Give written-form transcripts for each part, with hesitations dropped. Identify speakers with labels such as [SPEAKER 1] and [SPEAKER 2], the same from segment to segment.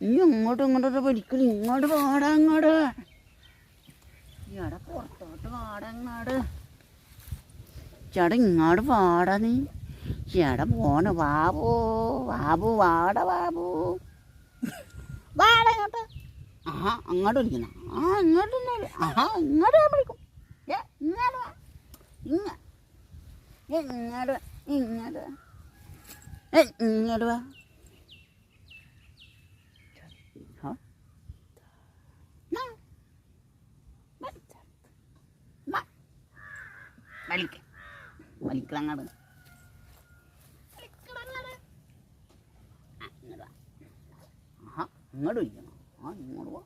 [SPEAKER 1] ഇനി ഇങ്ങോട്ട് വലിക്കല് ഇങ്ങോട്ട് പാടാ അങ്ങോട്ട് ചേട്ടാ പുറത്തോട്ട് പാടങ്ങാട് ചേട്ടാ ഇങ്ങോട്ട് പാടാ നീ ചേട്ടാ പോണ് ബാബു ബാബു വാട ബാബു വാട ഇങ്ങോട്ട് ആഹാ അങ്ങോട്ട് വിളിക്കുന്ന ഇങ്ങോട്ട് ആഹാ ഇങ്ങോട്ട് ഞാൻ വിളിക്കും ഇങ്ങോട്ട് വാ ഇങ്ങോട്ട് ഇങ്ങോട്ട് ഇങ്ങോട്ട് വാ വലിക്കങ്ങട് ആഹാ ഇങ്ങോട്ട് വിളിക്കണം ആ ഇങ്ങോട്ട് പോ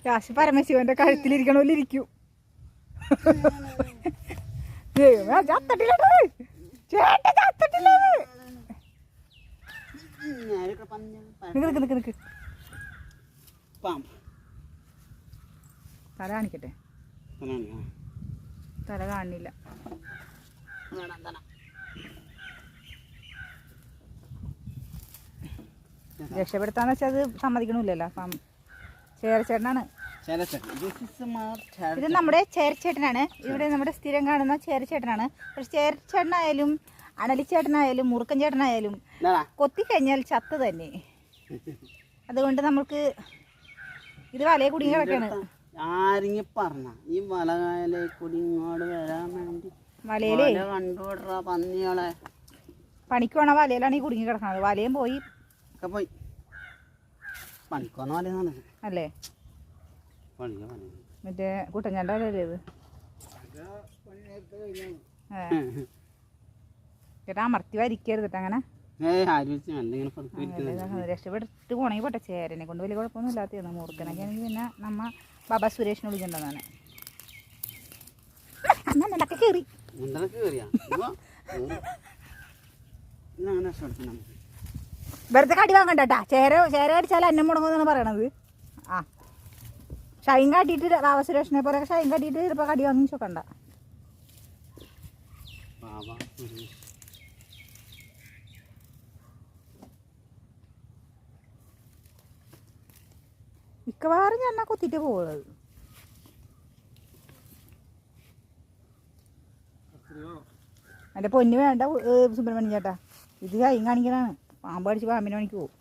[SPEAKER 2] കാശി പരമശിവന്റെ കഴുത്തിലിരിക്കണ പോലെ ഇരിക്കൂ. തല കാണിക്കട്ടെ, തല കാണില്ല. രക്ഷപ്പെടുത്താന്ന് വെച്ചാൽ അത് സമ്മതിക്കണില്ലല്ലോ. അപ്പം ചേരച്ചേട്ടനാണ് ഇത്, നമ്മുടെ ചേരച്ചേട്ടനാണ്. ഇവിടെ നമ്മുടെ സ്ഥിരം കാണുന്ന ചേരച്ചേട്ടനാണ്. പക്ഷെ ചേരച്ചേട്ടനായാലും അണലിച്ചേട്ടനായാലും മുറുക്കൻ ചേട്ടനായാലും കൊത്തിക്കഴിഞ്ഞാൽ ചത്ത് തന്നെ. അതുകൊണ്ട് നമുക്ക് ഇത് വലയെ കുടുങ്ങി കിടക്കാണ്.
[SPEAKER 1] ആരെങ്കിലും പറഞ്ഞ ഈ വലകായലെ കൂടി ഇങ്ങോട്ട് വരാൻ വേണ്ടി
[SPEAKER 2] വലയിലേ
[SPEAKER 1] കണ്ടുവിടറ പന്നികളെ
[SPEAKER 2] പണിക്ക് വേണ വലയിലാണ് ഈ കുടുങ്ങി കിടക്കുന്നത്. വലയും പോയി
[SPEAKER 1] ഒക്കെ പോയി പണിക്കോന്ന വലയെന്നാണ്
[SPEAKER 2] അല്ലേ? മറ്റേ കുട്ടഞ്ഞാൻ്റെ വലയല്ലേ ഇത്? ചേട്ടാ അമർത്തി വരിക്കരുത് കേട്ടോ അങ്ങനെ. രക്ഷപ്പെടുത്തിട്ട് പോണെങ്കിൽ പോട്ടെ. ചേരനെ കൊണ്ട് വലിയ കുഴപ്പമൊന്നും ഇല്ലാത്തതാണ്. മൂർക്കനൊക്കെ ആണെങ്കിൽ പിന്നെ നമ്മ ബാബാ സുരേഷിനെ വിളിക്കേണ്ടതാണ്. അന്നൊക്കെ കയറി വെറുതെ കടി വാങ്ങണ്ടാ. ചേര കടിച്ചാൽ അന്നം മുടങ്ങുമെന്നാണ് പറയണത്. ആ ഷൈൻ കാട്ടിയിട്ട് ബാബാ സുരേഷിനെ പോലെ ഷൈൻ കാട്ടിയിട്ട് ചിലപ്പോൾ കടി വാങ്ങി ചോക്കണ്ട. മിക്കവാറും ഞാൻ കൊത്തിട്ട് പോകുന്നത്. എൻ്റെ പൊന്ന് വേണ്ട സുബ്രഹ്മണ്യം ചേട്ടാ, ഇത് കൈ കാണിക്കലാണ്. പാമ്പ് അടിച്ച് പാമ്പിനെ പണിക്ക് പോകും.